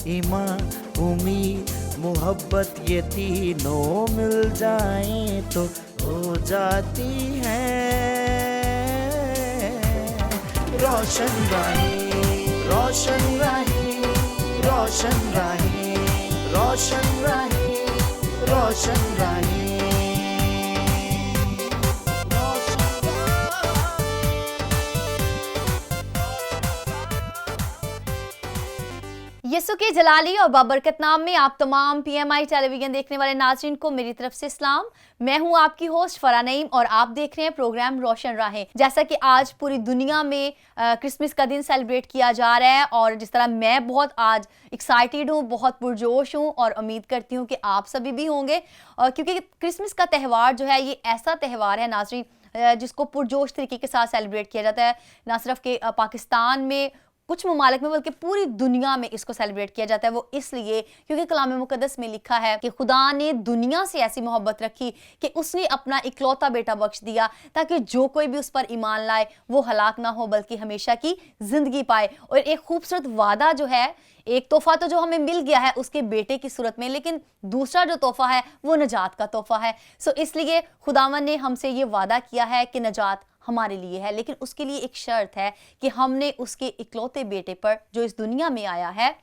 ईमान उम्मीद मोहब्बत ये तीनों मिल जाएं तो हो जाती है रोशन राहें, रोशन राहें, रोशन राहें, रोशन राहें, रोशन राहें। यसु के जलाली और बाबरकत नाम में आप तमाम PMI टेलीविजन देखने वाले नाज़रीन को मेरी तरफ से सलाम। मैं हूं आपकी होस्ट फरा नईम और आप देख रहे हैं प्रोग्राम रोशन राहें। जैसा कि आज पूरी दुनिया में क्रिसमस का दिन सेलिब्रेट किया जा रहा है और जिस तरह मैं बहुत आज एक्साइटेड हूं, बहुत पुरजोश हूं और उम्मीद करती हूं कि आप सभी भी होंगे क्योंकि क्रिसमस का त्यौहार जो है ये ऐसा त्यौहार है नाज़रीन जिसको पुरजोश तरीके के साथ सेलिब्रेट किया जाता है। ना सिर्फ के पाकिस्तान में, कुछ ममालिक में, बल्कि पूरी दुनिया में इसको सेलिब्रेट किया जाता है। वो इसलिए क्योंकि कलाम मुकद्दस में लिखा है कि खुदा ने दुनिया से ऐसी मोहब्बत रखी कि उसने अपना इकलौता बेटा बख्श दिया ताकि जो कोई भी उस पर ईमान लाए वो हलाक ना हो बल्कि हमेशा की जिंदगी पाए। और एक खूबसूरत वादा जो है, एक तोहफा तो जो हमें मिल गया है उसके बेटे की सूरत में, लेकिन दूसरा जो तोहफा है वो नजात का तोहफा है। सो इसलिए खुदावन ने हमसे ये वादा किया है कि नजात हमारे लिए है, लेकिन उसके लिए एक शर्त है कि हमने उसके इकलौते बेटे पर जो इस दुनिया में आया है,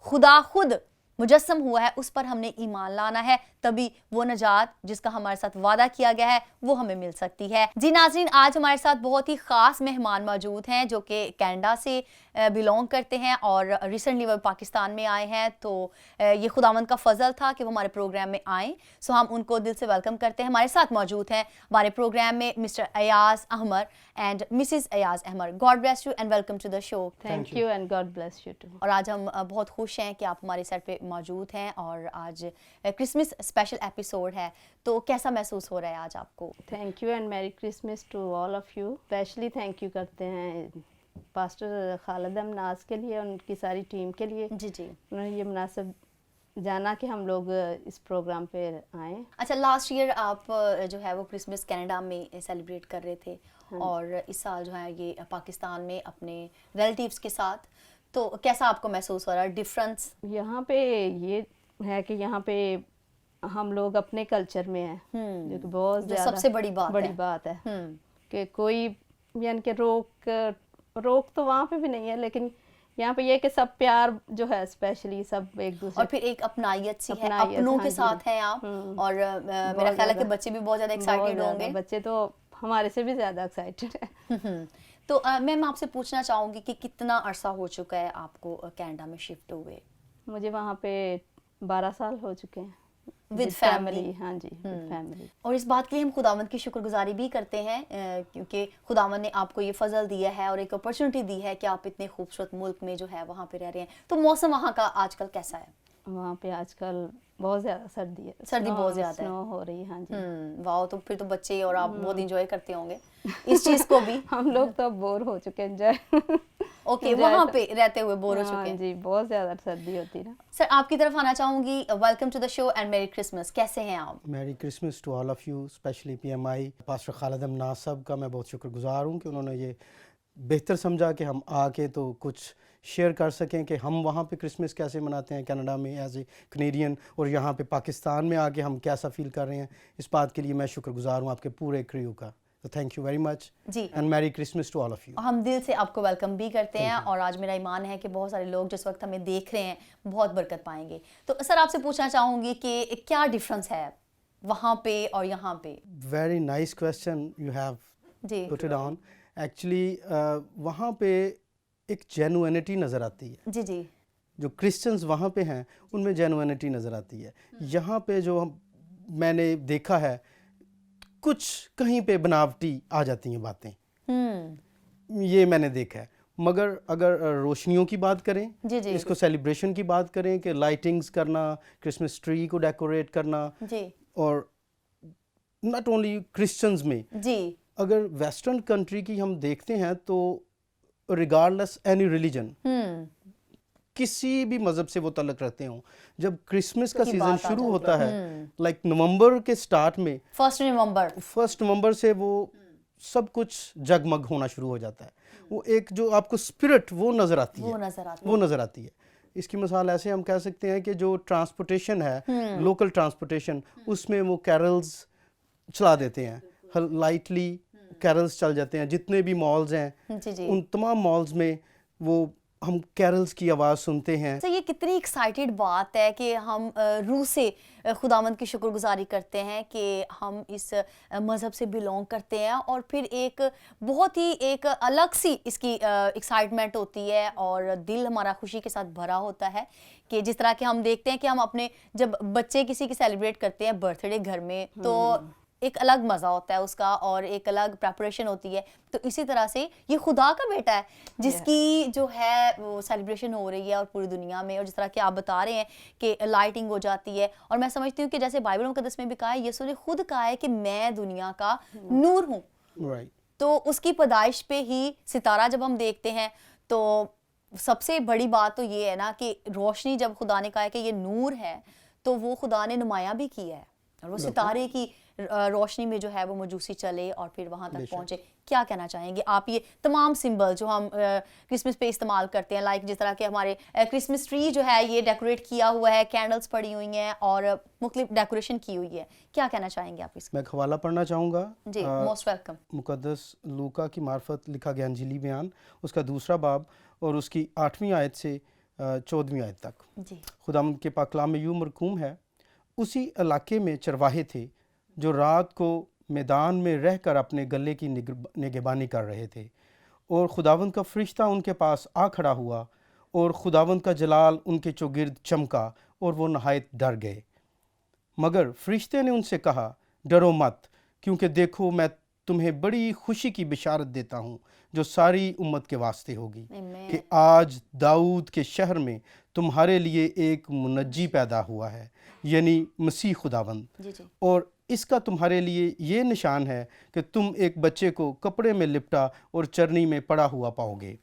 खुदा खुद मुजस्सम हुआ है, उस पर हमने ईमान लाना है, तभी वो नजात जिसका हमारे साथ वादा किया गया है वो हमें मिल सकती है। जी नाज़रीन, आज हमारे साथ बहुत ही ख़ास मेहमान मौजूद हैं जो कि कनाडा से बिलोंग करते हैं और रिसेंटली वो पाकिस्तान में आए हैं। तो ये खुदावंद का फजल था कि वो हमारे प्रोग्राम में आएँ। सो हम उनको दिल से वेलकम करते हैं। हमारे साथ मौजूद हैं हमारे प्रोग्राम में mister Ayaz Ahmar and missus Ayaz Ahmar. God bless you and welcome to the show. Thank you and God bless you too. और आज हम बहुत खुश हैं कि आप हमारे सेट पे मौजूद हैं और आज क्रिसमस स्पेशल एपिसोड है। तो कैसा महसूस हो रहा है आज आपको? Thank you and merry Christmas to all of you. Specially thank you करते हैं पास्टर खालिद अमनास के लिए, उनकी सारी टीम के लिए। जी जी, उन्होंने ये मुनासिब जाना कि हम लोग इस प्रोग्राम पे आए। अच्छा, लास्ट ईयर आप जो है वो क्रिसमस कनाडा में सेलिब्रेट कर रहे थे और इस साल जो है ये पाकिस्तान में अपने रिलेटिव्स के साथ। तो कैसा आपको महसूस हो रहा है डिफरेंस? यहाँ पे ये है कि यहाँ पे हम लोग अपने कल्चर में हैं, जो कि बहुत जो ज़्यादा सबसे बड़ी बात है कि कोई यानी कि रोक तो वहाँ पे भी नहीं है, लेकिन यहाँ पे ये कि सब प्यार जो है स्पेशली सब एक दूसरे और फिर एक अपनायत सी है, अपनों के साथ हैं आप। और मेरा ख्याल है कि बच्चे भी बहुत ज़्यादा एक्साइटेड होंगे। बच्चे तो हमारे से भी ज़्यादा एक्साइटेड है। तो मैं आपसे पूछना चाहूँगी कि कितना अरसा हो चुका है आपको कनाडा में शिफ्ट हुए? मुझे वहाँ पे 12 साल हो चुके हैं विद फैमिली। हाँ जी, विद फैमिली। और इस बात के लिए हम खुदावंद की शुक्रगुजारी भी करते हैं क्योंकि खुदावंद ने आपको ये फजल दिया है और एक अपॉर्चुनिटी दी है कि आप इतने खूबसूरत मुल्क में जो है वहाँ पे रह रहे हैं। तो मौसम वहाँ का आजकल कैसा है? वहाँ पे आजकल बहुत ज़्यादा सर्दी है, सर्दी बहुत ज़्यादा है, स्नो हो रही है। हाँ जी। वाह, तो फिर तो बच्चे और आप बहुत इंजॉय करते होंगे इस चीज़ को भी। हम लोग तो बोर हो चुके हैं ओके, वहाँ पे रहते हुए बोर हो चुके हैं जी, बहुत ज़्यादा सर्दी होती है ना। सर, आपकी तरफ आना चाहूँगी। Welcome to the show and merry Christmas. कैसे हैं आप? Merry Christmas to all of you, specially PMI pastor Khalid Amnas साहब का मैं बहुत शुक्रगुजार हूँ कि उन्होंने ये बेहतर समझा कि हम आके तो कुछ शेयर कर सकें कि हम वहाँ पे क्रिसमस कैसे मनाते हैं कनाडा में एज ए कनेडियन, और यहाँ पे पाकिस्तान में आके हम कैसा फील कर रहे हैं। इस बात के लिए मैं शुक्रगुजार हूँ आपके पूरे क्रू का। तो थैंक यू वेरी मच जी, and merry Christmas to all of you. हम दिल से आपको वेलकम भी करते हैं और आज मेरा ईमान है कि बहुत सारे लोग जिस वक्त हमें देख रहे हैं बहुत बरकत पाएंगे। तो सर, आपसे पूछना चाहूँगी कि क्या डिफरेंस है वहाँ पे और यहाँ पे? Very nice question you have put it on. Actually वहाँ पे एक जेन्युइनिटी नज़र आती है। जी जी, जो क्रिश्चियंस वहाँ पे हैं उनमें जेन्युइनिटी नज़र आती है। यहाँ पे जो मैंने देखा है कुछ कहीं पे बनावटी आ जाती हैं बातें, ये मैंने देखा है। मगर अगर रोशनियों की बात करें, जी जी, इसको सेलिब्रेशन की बात करें कि लाइटिंग्स करना, क्रिसमस ट्री को डेकोरेट करना, जी, और नॉट ओनली क्रिश्चियंस में जी, अगर वेस्टर्न कंट्री की हम देखते हैं तो रिगार्डलेस एनी रिलीजन, किसी भी मज़हब से वो तल्लक रखते हों, जब क्रिसमस का सीज़न शुरू होता है लाइक नवंबर के स्टार्ट में, 1 नवंबर से वो सब कुछ जगमग होना शुरू हो जाता है। वो एक जो आपको स्पिरिट वो नज़र आती है, اس کی مثال ایسے ہم کہہ سکتے ہیں کہ جو ٹرانسپورٹیشن ہے لوکل ٹرانسپورٹیشن اس میں وہ کیرلز چلا دیتے ہیں لائٹلی کیرلز چل جاتے ہیں جتنے بھی مالز ہیں ان تمام مالز میں وہ ہم کیرلز کی آواز سنتے ہیں. یہ کتنی ایکسائٹیڈ بات ہے کہ ہم روح سے خداوند کی شکر گزاری کرتے ہیں کہ ہم اس مذہب سے بلونگ کرتے ہیں اور پھر ایک بہت ہی ایک الگ سی اس کی ایکسائٹمنٹ ہوتی ہے اور دل ہمارا خوشی کے ساتھ بھرا ہوتا ہے کہ جس طرح کہ ہم دیکھتے ہیں کہ ہم اپنے جب بچے کسی کی سیلیبریٹ کرتے ہیں برتھ ڈے گھر میں تو ایک الگ مزہ ہوتا ہے اس کا اور ایک الگ پریپریشن ہوتی ہے. تو اسی طرح سے یہ خدا کا بیٹا ہے جس کی جو ہے وہ سیلیبریشن ہو رہی ہے اور پوری دنیا میں, اور جس طرح کہ آپ بتا رہے ہیں کہ لائٹنگ ہو جاتی ہے. اور میں سمجھتی ہوں کہ جیسے بائبل مقدس میں بھی کہا ہے, یسوع نے خود کہا ہے کہ میں دنیا کا نور ہوں. تو اس کی پیدائش پہ ہی ستارہ جب ہم دیکھتے ہیں تو سب سے بڑی بات تو یہ ہے نا کہ روشنی جب خدا نے کہا ہے کہ یہ نور ہے تو وہ خدا نے نمایاں بھی کیا ہے اور وہ ستارے کی روشنی میں جو ہے وہ مجوسی چلے اور پھر وہاں تک پہنچے. کیا کہنا چاہیں گے آپ یہ تمام سمبل جو ہم کرسمس پہ استعمال کرتے ہیں, لائک جس طرح کہ ہمارے کرسمس ٹری جو ہے یہ ڈیکوریٹ کیا ہوا ہے, کینڈلز پڑی ہوئی ہیں اور مختلف ڈیکوریشن کی ہوئی ہے, کیا کہنا چاہیں گے آپ اس میں؟ میں حوالہ پڑھنا چاہوں گا. جی موسٹ ویلکم. مقدس لوکا کی معرفت لکھا گیا انجیلی بیان اس کا 2 باب اور اس کی 8ویں آیت سے 14ویں آیت تک. جی خداوند کے پاک کلام میں یوں مرقوم ہے, اسی علاقے میں چرواہے تھے جو رات کو میدان میں رہ کر اپنے گلے کی نگہبانی کر رہے تھے, اور خداوند کا فرشتہ ان کے پاس آ کھڑا ہوا اور خداوند کا جلال ان کے چوگرد چمکا اور وہ نہایت ڈر گئے. مگر فرشتے نے ان سے کہا, ڈرو مت, کیونکہ دیکھو میں تمہیں بڑی خوشی کی بشارت دیتا ہوں جو ساری امت کے واسطے ہوگی, کہ آج داؤد کے شہر میں تمہارے لیے ایک منجی پیدا ہوا ہے, یعنی مسیح خداوند. اور اس کا تمہارے لیے یہ نشان ہے کہ تم ایک بچے کو کپڑے میں لپٹا اور چرنی میں پڑا ہوا پاؤ گے.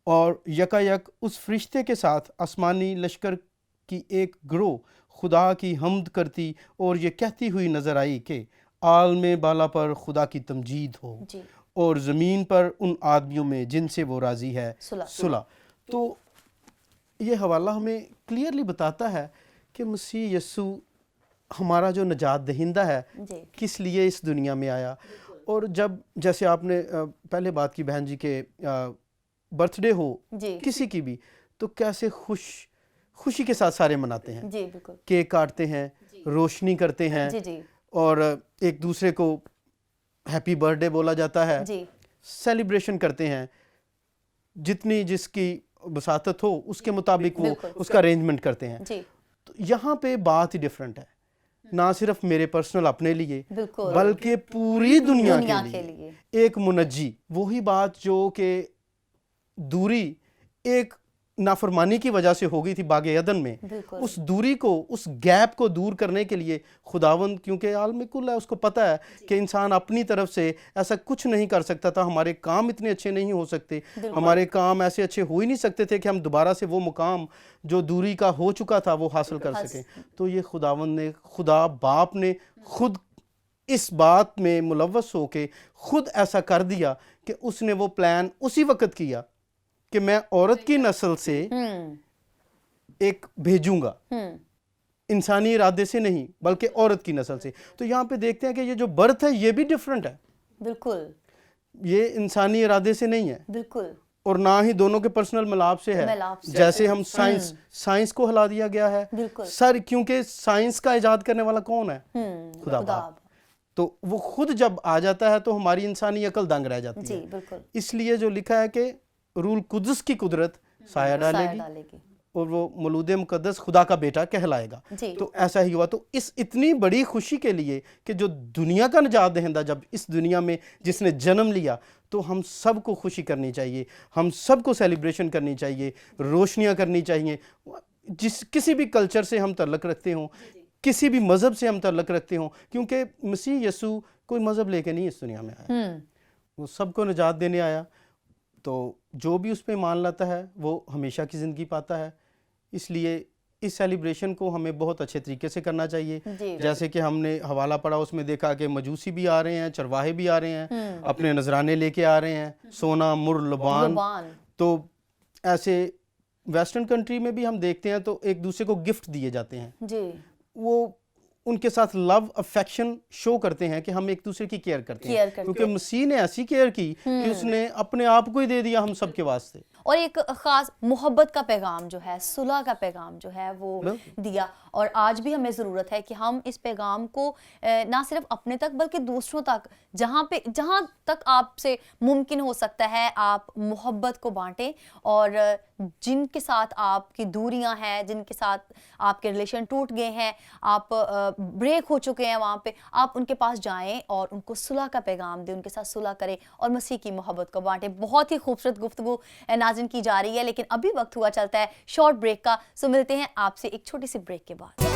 اور یکایک اس فرشتے کے ساتھ آسمانی لشکر کی ایک گروہ خدا کی حمد کرتی اور یہ کہتی ہوئی نظر آئی کہ عالم بالا پر خدا کی تمجید ہو اور زمین پر ان آدمیوں میں جن سے وہ راضی ہے صلح. تو یہ حوالہ ہمیں کلیئرلی بتاتا ہے کہ مسیح یسوع ہمارا جو نجات دہندہ ہے کس لیے اس دنیا میں آیا. اور جب جیسے آپ نے پہلے بات کی بہن جی کے برتھ ڈے ہو کسی کی بھی تو کیسے خوشی کے ساتھ سارے مناتے ہیں, کیک کاٹتے ہیں, روشنی کرتے ہیں اور ایک دوسرے کو ہیپی برتھ ڈے بولا جاتا ہے, سیلیبریشن کرتے ہیں, جتنی جس کی بساطت ہو اس کے مطابق وہ اس کا ارینجمنٹ کرتے ہیں. تو یہاں پہ بات ہی ڈیفرنٹ ہے, نہ صرف میرے پرسنل اپنے لیے بلکہ پوری دنیا کے لیے ایک منجی. وہی بات جو کہ دوری ایک نافرمانی کی وجہ سے ہو گئی تھی باغ عدن میں, اس دوری کو, اس گیپ کو دور کرنے کے لیے خداوند, کیونکہ عالم کل ہے, اس کو پتہ ہے کہ انسان اپنی طرف سے ایسا کچھ نہیں کر سکتا تھا, ہمارے کام اتنے اچھے نہیں ہو سکتے, ہمارے کام ایسے اچھے ہو ہی نہیں سکتے تھے کہ ہم دوبارہ سے وہ مقام جو دوری کا ہو چکا تھا وہ حاصل کر سکیں. تو یہ خداوند نے, خدا باپ نے خود اس بات میں ملوث ہو کے خود ایسا کر دیا کہ اس نے وہ پلان اسی وقت کیا کہ میں عورت کی نسل سے ایک بھیجوں گا, انسانی ارادے سے نہیں بلکہ عورت کی نسل سے. تو یہاں پہ دیکھتے ہیں کہ یہ جو برتھ ہے یہ بھی ڈیفرنٹ ہے, بالکل یہ انسانی ارادے سے نہیں ہے, بالکل, اور نہ ہی دونوں کے پرسنل ملاپ سے ہے. جیسے ہم سائنس کو ہلا دیا گیا ہے سر, کیونکہ سائنس کا ایجاد کرنے والا کون ہے؟ خدا باپ. تو وہ خود جب آ جاتا ہے تو ہماری انسانی عقل دنگ رہ جاتی ہے. اس لیے جو لکھا ہے کہ روح القدس کی قدرت سایہ ڈالے گی اور وہ مولود مقدس خدا کا بیٹا کہلائے گا. تو ایسا ہی ہوا. تو اس اتنی بڑی خوشی کے لیے کہ جو دنیا کا نجات دہندہ جب اس دنیا میں جس نے جنم لیا, تو ہم سب کو خوشی کرنی چاہیے, ہم سب کو سیلیبریشن کرنی چاہیے, روشنیاں کرنی چاہیے. کسی بھی کلچر سے ہم تعلق رکھتے ہوں, کسی بھی مذہب سے ہم تعلق رکھتے ہوں, کیونکہ مسیح یسوع کوئی مذہب لے کے نہیں اس دنیا میں آیا, وہ سب کو نجات دینے آیا. تو جو بھی اس پہ ایمان لاتا ہے وہ ہمیشہ کی زندگی پاتا ہے. اس لیے اس سیلیبریشن کو ہمیں بہت اچھے طریقے سے کرنا چاہیے. جیسے کہ ہم نے حوالہ پڑھا اس میں دیکھا کہ مجوسی بھی آ رہے ہیں, چرواہے بھی آ رہے ہیں, اپنے نذرانے لے کے آ رہے ہیں, سونا مر لبان. تو ایسے वेस्टर्न कंट्री में भी हम देखते हैं तो एक दूसरे को गिफ्ट दिए जाते हैं, जी वो उनके साथ लव अफेक्शन शो करते हैं कि हम एक दूसरे की केयर करते केयर हैं, करते क्योंकि मसीह ने ऐसी केयर की कि उसने अपने आप को ही दे दिया हम सब के वास्ते। और एक खास मोहब्बत का पैगाम जो है, सुलह का पैगाम जो है वो दिया, और आज भी हमें ज़रूरत है कि हम इस पैगाम को ना सिर्फ अपने तक बल्कि दूसरों तक, जहाँ तक आपसे मुमकिन हो सकता है आप मोहब्बत को बांटें, और जिनके साथ आपकी दूरियां हैं, जिनके साथ आपके रिलेशन टूट गए हैं, आप ब्रेक हो चुके हैं, वहाँ पे आप उनके पास जाएं और उनको सुलह का पैगाम दें, उनके साथ सुलह करें और मसीह की मोहब्बत को बांटें। बहुत ही खूबसूरत गुफ्तगू नाज़रीन की जा रही है, लेकिन अभी वक्त हुआ चलता है शॉर्ट ब्रेक का, सो मिलते हैं आपसे एक छोटी सी ब्रेक के बाद।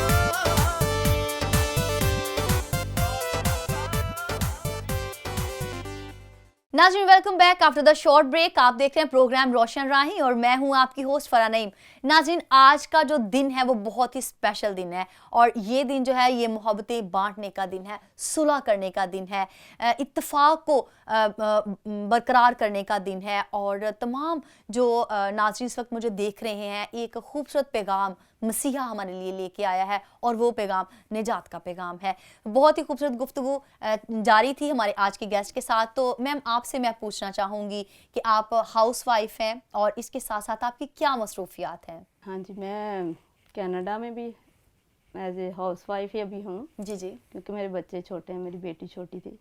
नाज़रीन welcome back after the short break. आप देख रहे हैं प्रोग्राम रोशन राही और मैं हूं आपकी होस्ट फरा नईम। नाज़रीन आज का जो दिन है वो बहुत ही स्पेशल दिन है, और ये दिन जो है ये मोहब्बतें बांटने का दिन है, सुलह करने का दिन है, इत्तेफाक को बरकरार करने का दिन है। और तमाम जो नाज़रीन इस वक्त मुझे देख रहे हैं, एक खूबसूरत पैगाम मसीहा हमारे लिए लेके आया है, और वो पैगाम निजात का पैगाम है। बहुत ही खूबसूरत गुफ्तगू जारी थी हमारे आज के गेस्ट के साथ। तो मैम आपसे मैं पूछना चाहूँगी कि आप हाउस वाइफ हैं और इसके साथ साथ आपकी क्या मसरूफियात हैं? हाँ जी, मैं कनाडा में भी एज ए हाउस वाइफ ही अभी हूँ, जी जी, क्योंकि मेरे बच्चे छोटे हैं, मेरी बेटी छोटी थी।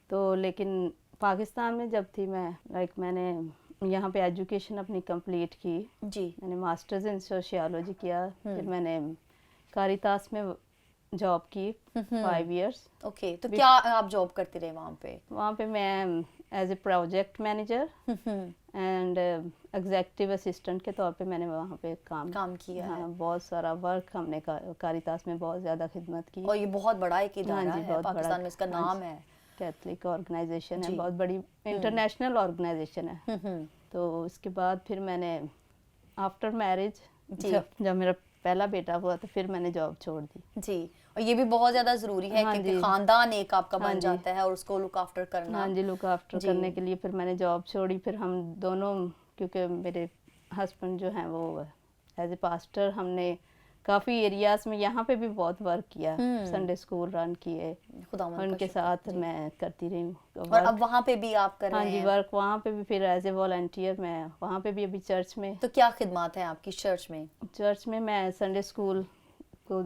तो लेकिन पाकिस्तान में जब थी मैं मैंने यहाँ पे एजुकेशन अपनी कंप्लीट की जी, मैंने मास्टर्स इन सोशियोलॉजी किया, फिर मैंने कारितास में जॉब की 5 इयर्स। ओके, तो क्या आप जॉब करते रहे वहाँ पे? वहाँ पे मैं as a project manager and executive assistant के तौर पे मैंने वहाँ पे काम किया है। हाँ, बहुत सारा वर्क हमने कारितास में बहुत ज़्यादा खिदमत की। और ये बहुत बड़ा एक हाँ इदारा जी, है बहुत पाकिस्तान बड़ा, में, इसका हाँ नाम जी, है कैथलिक ऑर्गेनाइजेशन है, जी। बहुत बड़ी इंटरनेशनल ऑर्गेनाइजेशन है। तो उसके बाद फिर मैंने आफ्टर मैरिज जी। जब मेरा पहला बेटा हुआ तो फिर मैंने जॉब छोड़ दी। जी, और ये भी बहुत ज़्यादा ज़रूरी है हाँ क्योंकि जी। खानदान एक आपका हाँ बन जी। जाता है और उसको लुक आफ्टर करना। हाँ जी, लुक आफ्टर जी। करने के लिए फिर मैंने जॉब छोड़ी। फिर हम दोनों, क्योंकि मेरे हस्बैंड जो हैं वो एज ए पास्टर, हमने काफ़ी एरियाज में यहाँ पे भी बहुत वर्क किया, संडे स्कूल रन किए, खुदावंद और का उनके शुक्र। साथ जी। मैं करती रही हूँ और अब वहाँ पे भी आप कर हाँ रहे जी, हैं? वर्क वहाँ पे भी, फिर एज ए वॉलंटियर मैं वहाँ पे भी अभी चर्च में तो क्या खिदमत है आपकी चर्च में? चर्च में मैं संडे स्कूल को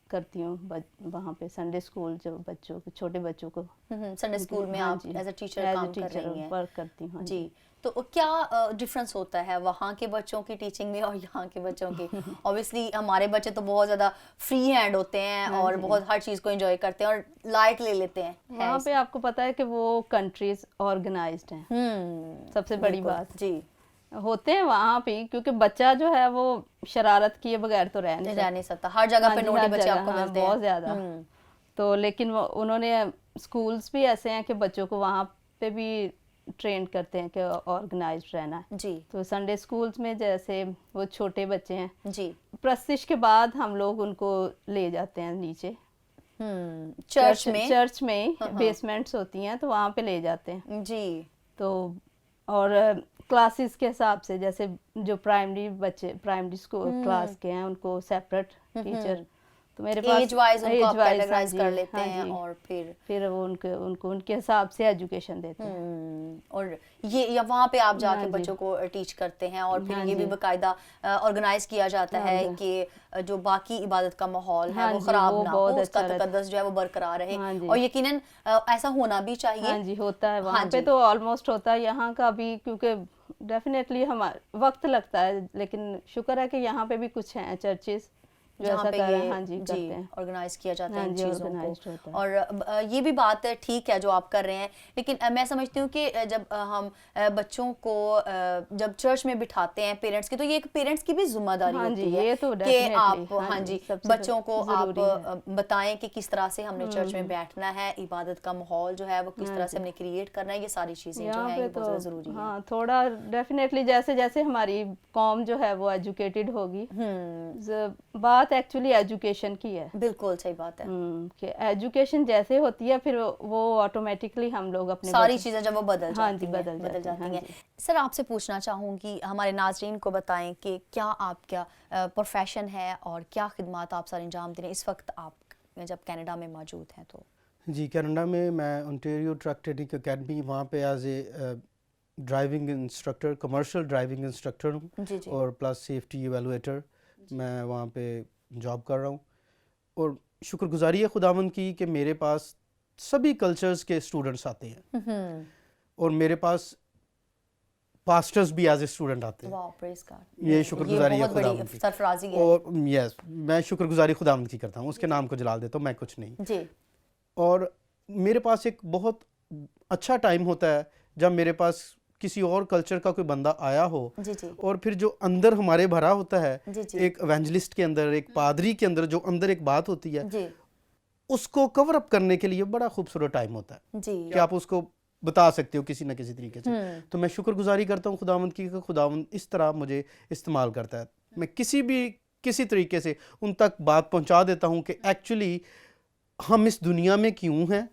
करती हूँ। वहाँ पे संडे स्कूल जो बच्चों को, छोटे बच्चों को संडे स्कूल में हाँ आप जी, as a teacher as a काम कर teacher रही हैं? वर्क करती हूँ। हाँ जी, तो क्या डिफरेंस होता है वहाँ के बच्चों की टीचिंग में और यहाँ के बच्चों की? ऑब्वियसली हमारे बच्चे तो बहुत ज़्यादा फ्री हैंड होते हैं हाँ और जी। बहुत हर चीज़ को एंजॉय करते हैं और लाइट ले लेते हैं। वहाँ पे आपको पता है कि वो कंट्रीज ऑर्गेनाइज्ड हैं, सबसे बड़ी बिल्कुल, बात जी, होते हैं वहाँ पे, क्योंकि बच्चा जो है वो शरारत किए बगैर तो रह नहीं रह नहीं सकता। हर जगह हाँ पे जी, नोटी हर बच्चे जगह, आपको हाँ, मिलते हैं। बहुत ज़्यादा। तो लेकिन उन्होंने स्कूल्स भी ऐसे हैं कि बच्चों को वहाँ पे भी ट्रेन करते हैं कि ऑर्गेनाइज्ड रहना है। जी तो संडे स्कूल्स में जैसे वो छोटे बच्चे हैं, जी, प्रस्तिश के बाद हम लोग उनको ले जाते हैं नीचे चर्च में बेसमेंट्स होती हैं, तो वहाँ पे ले जाते हैं। जी, तो और क्लासेस के हिसाब से, जैसे जो प्राइमरी बच्चे प्राइमरी स्कूल क्लास के हैं उनको सेपरेट टीचर, तो मेरे पास एज वाइज उनको आप age-wise, कैटेगराइज हाँ कर जी, लेते हाँ हैं जी। और फिर वो उनको उनके हिसाब से एजुकेशन देते हैं। और ये या वहाँ पे आप जाके हाँ जी। बच्चों को टीच करते हैं और फिर हाँ ये भी जी। बाकायदा ऑर्गेनाइज किया जाता हाँ है जी। कि जो बाकी इबादत का माहौल है हाँ वो जी, खराब वो ना हो, बहुत उसका अच्छा रहता है। तकद्दस जो है वो बरकरार रहे। हाँ जी। और यकीनन ऐसा होना भी चाहिए। हाँ जी, होता है वहाँ हाँ पे, जी। तो ऑलमोस्ट होता है। यहाँ का भी क्योंकि डेफिनेटली हमारा वक्त लगता है, लेकिन शुक्र है कि यहाँ पे भी कुछ हैं चर्चेस जो जहाँ ऐसा पे कर ये हाँ जी करते हैं। ऑर्गेनाइज किया जाता है हाँ इन जी, चीज़ों organized होता को। है। और ये भी बात है, ठीक है जो आप कर रहे हैं, लेकिन मैं समझती हूँ कि जब हम बच्चों को जब चर्च में बिठाते हैं पेरेंट्स की, तो ये एक पेरेंट्स की भी जिम्मेदारी हाँ होती जी, है ये तो कि definitely, आप हाँ हाँ जी, जी सबसे बच्चों को आप ज़रूरी है। बताएं कि किस तरह से हमने चर्च में बैठना है, इबादत का माहौल जो है वो किस तरह से हमने क्रिएट करना है, ये सारी चीज़ें जो यहाँ है पे ये बहुत तो ज़्यादा ज़रूरी है। हाँ, थोड़ा डेफिनेटली जैसे जैसे हमारी कौम जो है वो एजुकेटेड होगी, बात बात एक्चुअली एजुकेशन की है बिल्कुल सही बात है। कि एजुकेशन जैसे होती है फिर वो ऑटोमेटिकली हम लोग अपने सारी चीज़ें जब वो बदल हाँ जाती जी, हैं, बदल जाती हैं, हैं। हाँ जी। सर आपसे पूछना चाहूँगी, हमारे नाज़रीन को बताएं कि क्या आपका प्रोफेशन है और क्या खिदमत आप सर अंजाम दे रहे हैं इस वक्त आप जब कनाडा में मौजूद हैं तो? जी, कनाडा में मैं ओंटारियो ट्रक ट्रेनिंग अकेडमी वहाँ पे as a driving instructor, commercial driving instructor हूँ जी जी। और प्लस सेफ्टी एवेलुएटर मैं वहाँ पे जॉब कर रहा हूँ। और शुक्रगुजारी है खुदावंद की कि मेरे पास सभी कल्चर्स के स्टूडेंट्स आते हैं और मेरे पास पास्टर्स भी एज ए स्टूडेंट आते हैं। वाह, प्रेज़ गॉड। ये शुक्रगुजारी है बहुत बड़ी खुदावंद की। सरफराजी है। और यस, मैं शुक्रगुजारी खुदावंद की करता हूँ, उसके नाम को जलाल देता हूँ, मैं कुछ नहीं। जी और मेरे पास एक बहुत अच्छा टाइम होता है जब मेरे पास किसी और कल्चर का कोई बंदा आया हो जी जी और फिर जो अंदर हमारे भरा होता है, जी जी एक एवेंजलिस्ट के अंदर, एक पादरी के अंदर जो अंदर एक बात होती है, जी उसको कवर अप करने के लिए बड़ा खूबसूरत टाइम होता है जी। कि आप उसको बता सकते हो किसी न किसी तरीके से। तो मैं शुक्रगुजारी करता हूँ खुदावंद की कि खुदावंद इस तरह मुझे इस्तेमाल करता है। मैं किसी तरीके से उन तक बात पहुँचा देता हूँ कि एक्चुअली हम इस दुनिया में क्यों हैं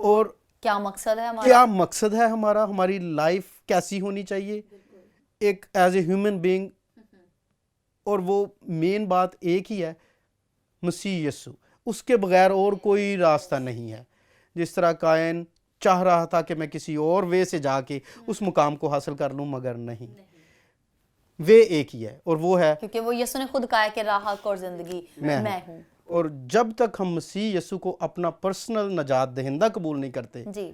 और क्या मकसद है हमारा? क्या मकसद है हमारा, हमारी लाइफ कैसी होनी चाहिए एक एज ए ह्यूमन बीइंग। और वो मेन बात एक ही है, मसीह यीशु, उसके बगैर और कोई रास्ता नहीं है। जिस तरह कायन चाह रहा था कि मैं किसी और वे से जाके उस मुकाम को हासिल कर लूं, मगर नहीं, वे एक ही है और वो है क्योंकि वो यीशु ने खुद कहा है कि राह और जिंदगी मैं हूँ। और जब तक हम मसीह यीशु को अपना पर्सनल नजात दहिंदा कबूल नहीं करते, जी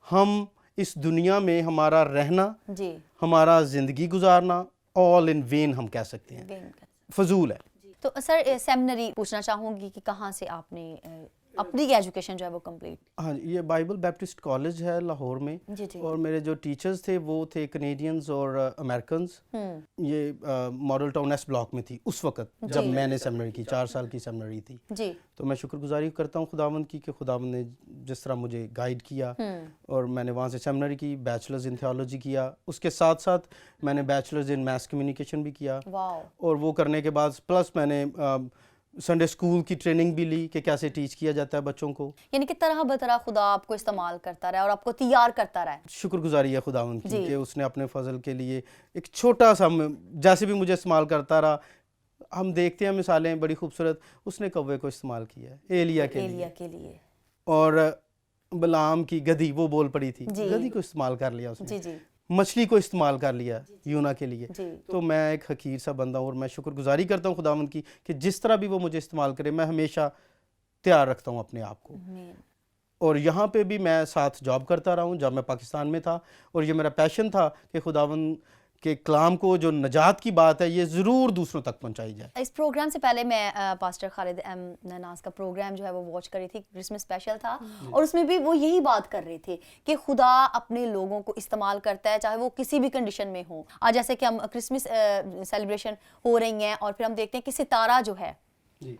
हम इस दुनिया में हमारा रहना, जी हमारा ज़िंदगी गुजारना ऑल इन वेन हम कह सकते हैं, गेन कर। फजूल है। तो सर सेमिनरी पूछना चाहूँगी कि कहाँ से आपने अपनी एजुकेशन जो है वो कंप्लीट? हाँ, ये बाइबल बैप्टिस्ट कॉलेज है लाहौर में जी जी। और मेरे जो टीचर्स थे वो थे कनेडियंस और अमेरिकन्स। ये मॉडल टाउन एस ब्लॉक में थी उस वक्त जब मैंने सेमिनरी की, 4 साल की सेमिनरी थी। जी तो मैं शुक्रगुजारी करता हूँ खुदावंद की कि खुदावंद ने जिस तरह मुझे गाइड किया और मैंने वहाँ से सेमिनरी की, बैचलर्स इन थियोलॉजी किया, उसके साथ साथ मैंने बैचलर्स इन मैस कम्युनिकेशन भी किया। वाओ। और वो करने के बाद प्लस मैंने संडे स्कूल की ट्रेनिंग भी ली कि कैसे टीच किया जाता है बच्चों को। यानी कि तरह बतरह खुदा आपको इस्तेमाल करता रहा और आपको तैयार करता रहा। शुक्रगुजारी है खुदावंद की कि उसने अपने फजल के लिए एक छोटा सा, जैसे भी मुझे इस्तेमाल करता रहा। हम देखते हैं मिसालें बड़ी खूबसूरत, उसने कौवे को इस्तेमाल किया एलिया के लिए। और बलाम की गधी वो बोल पड़ी थी, गधी को इस्तेमाल कर लिया उसने। जी जी। मछली को इस्तेमाल कर लिया यूना के लिए। जी। तो मैं एक हकीर सा बंदा हूँ और मैं शुक्रगुजारी करता हूँ खुदावंद की कि जिस तरह भी वो मुझे इस्तेमाल करे, मैं हमेशा तैयार रखता हूँ अपने आप को। और यहाँ पे भी मैं साथ जॉब करता रहा हूँ जब मैं पाकिस्तान में था, और ये मेरा पैशन था कि खुदावंद के कलाम को, जो नजात की बात है, ये ज़रूर दूसरों तक पहुँचाई जाए। इस प्रोग्राम से पहले मैं पास्टर खालिद एम नाज का प्रोग्राम जो है वो वॉच कर रही थी, क्रिसमस स्पेशल था, और उसमें भी वो यही बात कर रहे थे कि खुदा अपने लोगों को इस्तेमाल करता है चाहे वो किसी भी कंडीशन में हो। आज जैसे कि हम क्रिसमस सेलिब्रेशन हो रही हैं और फिर हम देखते हैं कि सितारा जो है जी।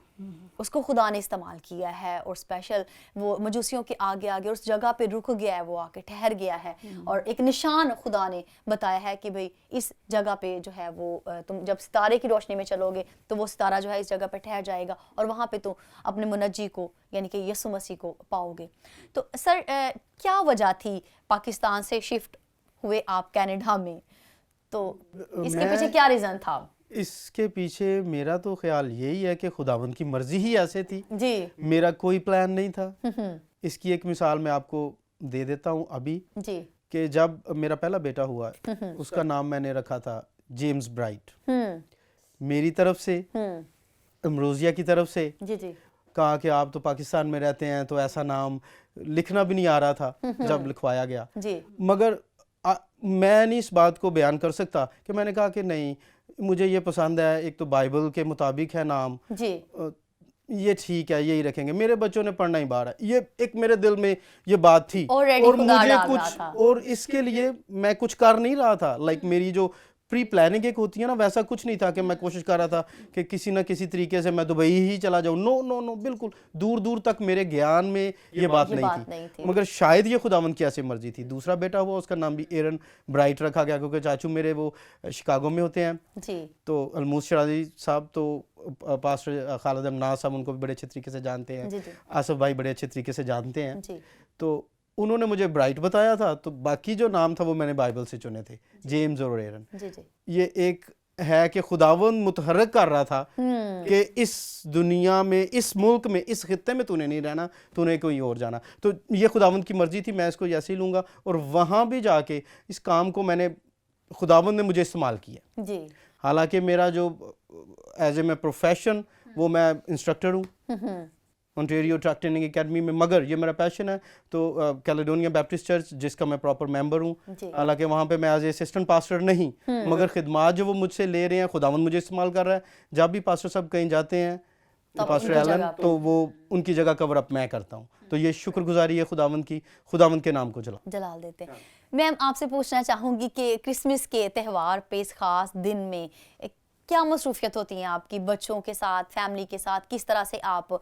उसको खुदा ने इस्तेमाल किया है और स्पेशल वो मजूसियों के आगे आगे उस जगह पे रुक गया है, वो आके ठहर गया है और एक निशान खुदा ने बताया है कि भाई इस जगह पे जो है वो तुम जब सितारे की रोशनी में चलोगे तो वो सितारा जो है इस जगह पे ठहर जाएगा और वहाँ पे तुम अपने मुनज्जी को यानी कि यीशु मसीह को पाओगे। तो सर क्या वजह थी पाकिस्तान से शिफ्ट हुए आप कनाडा में, तो इसके पीछे क्या रीज़न था? इसके पीछे मेरा तो ख्याल यही है कि खुदावंद की मर्जी ही ऐसे थी जी। मेरा कोई प्लान नहीं था। इसकी एक मिसाल मैं आपको दे देता हूँ अभी जी। कि जब मेरा पहला बेटा हुआ उसका नाम मैंने रखा था जेम्स ब्राइट। मेरी तरफ से, अमरोजिया की तरफ से जी जी। कहा कि आप तो पाकिस्तान में रहते हैं तो ऐसा नाम लिखना भी नहीं आ रहा था जब लिखवाया गया जी। मगर मैं नहीं इस बात को बयान कर सकता कि मैंने कहा कि नहीं, मुझे ये पसंद है, एक तो बाइबल के मुताबिक है नाम जी, ये ठीक है, यही रखेंगे, मेरे बच्चों ने पढ़ना ही बाहर है, ये एक मेरे दिल में ये बात थी और मुझे कुछ और इसके लिए मैं कुछ कर नहीं रहा था। लाइक मेरी जो प्री प्लानिंग एक होती है ना, वैसा कुछ नहीं था कि मैं कोशिश कर रहा था कि किसी ना किसी तरीके से मैं दुबई ही चला जाऊँ. नो नो नो, बिल्कुल दूर दूर तक मेरे ज्ञान में ये बात नहीं थी. मगर शायद ये खुदावंद की ऐसी मर्जी थी. दूसरा बेटा हुआ, उसका नाम भी एरन ब्राइट रखा गया क्योंकि चाचू मेरे वो शिकागो में होते हैं जी. तो अलमूस शराजी साहब, तो पास्टर खालिद अमनास साहब उनको भी बड़े अच्छे तरीके से जानते हैं, आसफ भाई बड़े अच्छे तरीके से जानते हैं. तो उन्होंने मुझे ब्राइट बताया था, तो बाकी जो नाम था वो मैंने बाइबल से चुने थे, जेम्स और एरन. ये एक है कि खुदावंद मुतहर्रिक कर रहा था कि इस दुनिया में, इस मुल्क में, इस खित्ते में तूने नहीं रहना, तूने कोई और जाना. तो ये खुदावंद की मर्जी थी, मैं इसको ऐसे ही लूँगा. और वहाँ भी जाके इस काम को मैंने, खुदावंद ने मुझे इस्तेमाल किया जी. हालांकि मेरा जो एज ए मैं प्रोफेशन, वो मैं इंस्ट्रक्टर हूँ ओंटारियो ट्रक ट्रेनिंग एकेडमी में, मगर ये मेरा पैशन है. तो कैलेडोनिया बैप्टिस्ट चर्च जिसका मैं प्रॉपर मेंबर हूँ, हालांकि वहाँ पे मैं एज ए असिस्टेंट पास्टर नहीं, मगर खिदमात जो वो मुझसे ले रहे हैं, खुदावंद मुझे इस्तेमाल कर रहा है. जब भी पास्टर साहब कहीं जाते हैं, पास्टर एलन, तो वो उनकी जगह कवर अप मैं करता हूँ. तो ये शुक्रगुजारी है खुदावंद की, खुदावंद के नाम को जलाल देते हैं. मैम आपसे पूछना चाहूँगी कि क्रिसमस के त्यौहार पे, इस खास दिन में क्या मसरूफियत होती हैं आपकी बच्चों के साथ, फैमिली के साथ? किस तरह से आप,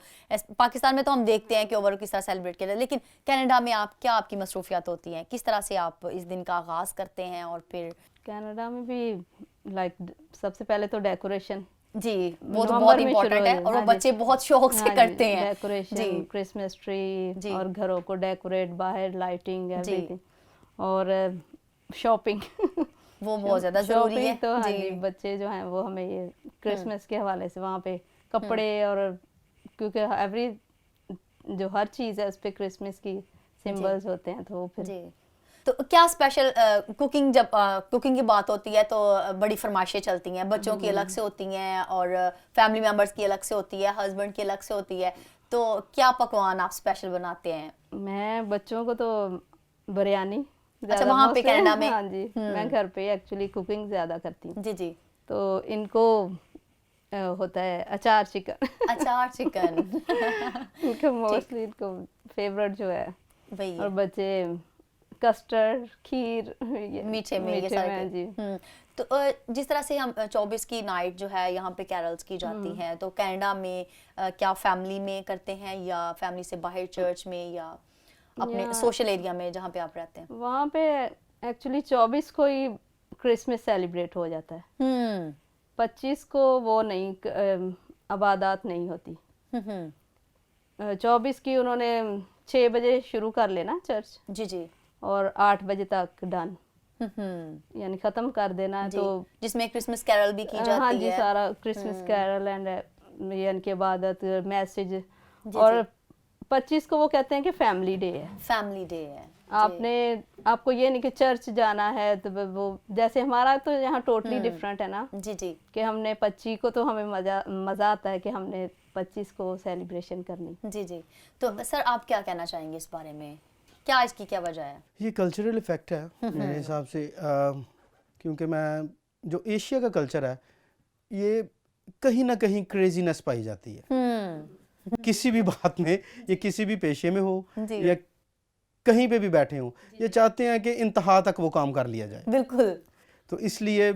पाकिस्तान में तो हम देखते हैं कि ओवरऑल किस तरह सेलिब्रेट किया जाता है, लेकिन कनाडा में आप, क्या आपकी मसरूफियत होती हैं? किस तरह से आप इस दिन का आगाज़ करते हैं? और फिर कनाडा में भी लाइक सबसे पहले तो डेकोरेशन जी, वो तो बहुत इम्पोर्टेंट है और वो बच्चे बहुत शौक से करते हैं. डेकोरेशन, क्रिसमस ट्री और घरों को डेकोरेट, बाहर लाइटिंग, एवरीथिंग, और शॉपिंग वो बहुत ज़्यादा ज़रूरी है. तो हाँ जी, बच्चे जो हैं वो हमें ये क्रिसमस के हवाले से वहाँ पे कपड़े, और क्योंकि एवरी जो हर चीज़ है उस पे क्रिसमस की सिंबल्स होते हैं, तो फिर जी. तो क्या स्पेशल कुकिंग, जब कुकिंग की बात होती है तो बड़ी फरमाइशें चलती हैं, बच्चों की अलग से होती हैं और फैमिली मेम्बर्स की अलग से होती है, हस्बैंड की अलग से होती है, तो क्या पकवान आप स्पेशल बनाते हैं? मैं बच्चों को तो बिरयानी. अच्छा, वहाँ पे कनाडा में? हाँ जी, मैं घर पे एक्चुअली कुकिंग ज़्यादा करती हूँ. जी. तो इनको होता है अचार चिकन. अचार चिकन इनको मोस्टली, इनको फेवरेट जो है वही. और बच्चे कस्टर्ड, खीर, मीठे में ये सारे जी. तो जिस तरह से हम 24 की नाइट जो है यहाँ पे कैरल्स की जाती हैं, तो कनाडा में क्या फैमिली में करते हैं या फैमिली से बाहर चर्च में या अपने सोशल एरिया में जहाँ पे आप रहते हैं? वहाँ पे एक्चुअली 24 को ही क्रिसमस सेलिब्रेट हो जाता है. 25 को वो नहीं, इबादत नहीं होती. 24 की उन्होंने 6 बजे शुरू कर लेना चर्च जी, और 8 बजे तक डन, यानी ख़त्म कर देना. तो जिसमें क्रिसमस कैरल भी की जाती है. हाँ जी, सारा क्रिसमस कैरल एंड यानी कि इबादत, मैसेज. और 25 को वो कहते हैं कि फैमिली डे है. फैमिली डे है. आपको ये नहीं कि चर्च जाना है, तो वो जैसे हमारा तो यहाँ टोटली डिफरेंट है ना जी कि हमने 25 को तो हमें मज़ा आता है कि हमने 25 को सेलिब्रेशन करनी. जी. तो सर आप क्या कहना चाहेंगे इस बारे में? क्या इसकी क्या वजह है? ये कल्चरल इफेक्ट है मेरे हिसाब से, क्योंकि मैं जो एशिया का कल्चर है, ये कहीं ना कहीं क्रेजीनेस पाई जाती है. किसी भी बात में, ये किसी भी पेशे में हो या कहीं पे भी बैठे हो, ये चाहते हैं कि इंतहा तक वो काम कर लिया जाए. बिल्कुल. तो इसलिए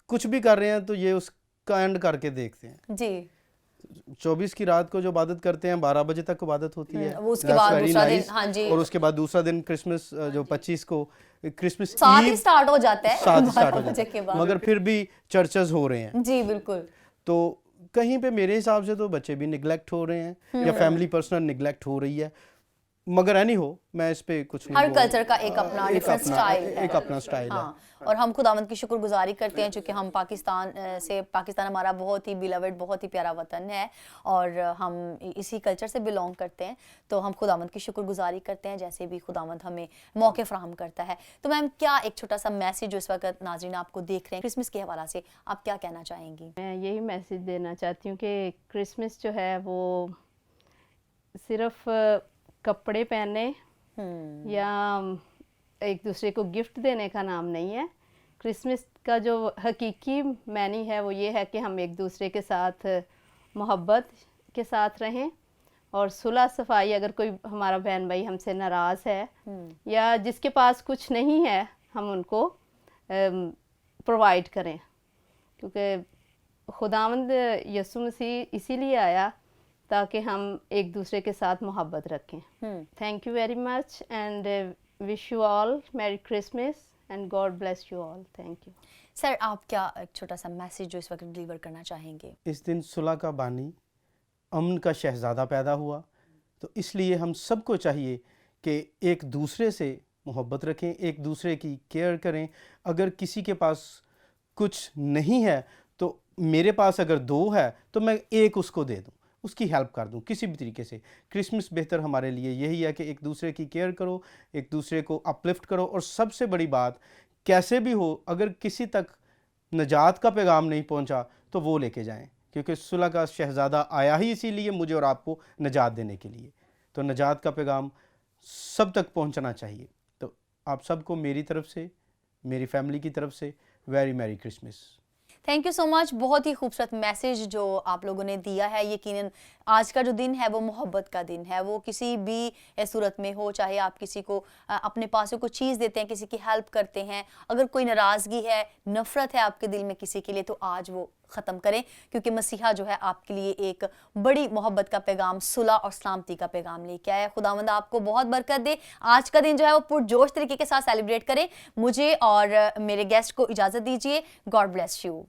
कुछ भी कर रहे हैं तो ये उसका एंड करके देखते हैं जी. 24 की रात को जो इबादत करते हैं, 12 बजे तक इबादत होती है. उसके बाद दूसरा दिन, हाँ जी, और उसके बाद दूसरा दिन क्रिसमस, जो 25 को क्रिसमस ईव स्टार्ट हो जाता है, 7 स्टार्ट हो जाता है, मगर फिर भी चर्चेस हो रहे हैं. जी बिल्कुल. तो कहीं पे मेरे हिसाब से तो बच्चे भी निगलेक्ट हो रहे हैं या फैमिली पर्सनल निगलेक्ट हो रही है, मगर एनी हो, मैं इस पे कुछ नहीं. हर कल्चर का एक अपना डिफरेंट स्टाइल है, एक अपना स्टाइल है. और हम खुदावंद की शुक्रगुजारी करते हैं क्योंकि हम पाकिस्तान हमारा बहुत ही बिलवड, बहुत ही प्यारा वतन है और हम इसी कल्चर से बिलोंग करते हैं. तो हम खुदावंद की शुक्रगुजारी करते हैं जैसे भी खुदावंद हमें मौके फराहम करता है. तो मैम, क्या एक छोटा सा मैसेज जो इस वक्त नाज़रीन आपको देख रहे हैं क्रिसमस के हवाला से, आप क्या कहना चाहेंगी? मैं यही मैसेज देना चाहती हूँ कि क्रिसमस जो है वो सिर्फ कपड़े पहनने या एक दूसरे को गिफ्ट देने का नाम नहीं है. क्रिसमस का जो हकीकी मैनी है वो ये है कि हम एक दूसरे के साथ मोहब्बत के साथ रहें और सुलह सफाई. अगर कोई हमारा बहन भाई हमसे नाराज़ है या जिसके पास कुछ नहीं है, हम उनको प्रोवाइड करें, क्योंकि खुदावंद यसु मसीह इसीलिए आया ताकि हम एक दूसरे के साथ मोहब्बत रखें। Thank you very much and wish you all merry Christmas and God bless you all. Thank you. Sir, आप क्या एक छोटा सा मैसेज जो इस वक्त डिलीवर करना चाहेंगे? इस दिन सुलह का बानी, अमन का शहज़ादा पैदा हुआ, तो इसलिए हम सबको चाहिए कि एक दूसरे से मोहब्बत रखें, एक दूसरे की केयर करें। अगर किसी के पास कुछ नहीं है तो मेरे पास अगर 2 है तो मैं एक उसको दे दूं, उसकी हेल्प कर दूं किसी भी तरीके से। क्रिसमस बेहतर हमारे लिए यही है कि एक दूसरे की केयर करो, एक दूसरे को अपलिफ्ट करो, और सबसे बड़ी बात कैसे भी हो अगर किसी तक नजात का पैगाम नहीं पहुंचा तो वो लेके जाएं, क्योंकि सुलह का शहज़ादा आया ही इसीलिए मुझे और आपको नजात देने के लिए। तो नजात का पैगाम सब तक पहुंचना चाहिए। तो आप सबको मेरी तरफ से, मेरी फैमिली की तरफ से very merry Christmas. Thank you so much. बहुत ही खूबसूरत मैसेज जो आप लोगों ने दिया है। यकीनन आज का जो दिन है वो मोहब्बत का दिन है, वो किसी भी सूरत में हो, चाहे आप किसी को अपने पास से कोई चीज़ देते हैं, किसी की हेल्प करते हैं, अगर कोई नाराज़गी है, नफ़रत है आपके दिल में किसी के लिए, तो आज वो ख़त्म करें, क्योंकि मसीहा जो है आपके लिए एक बड़ी मोहब्बत का पैगाम, सुलह और सलामती का पैगाम लेके आया है। खुदावंद आपको बहुत बरकत दे। आज का दिन जो है वो पुरजोश तरीके के साथ सेलिब्रेट करें। मुझे और मेरे गेस्ट को इजाज़त दीजिए। God bless you.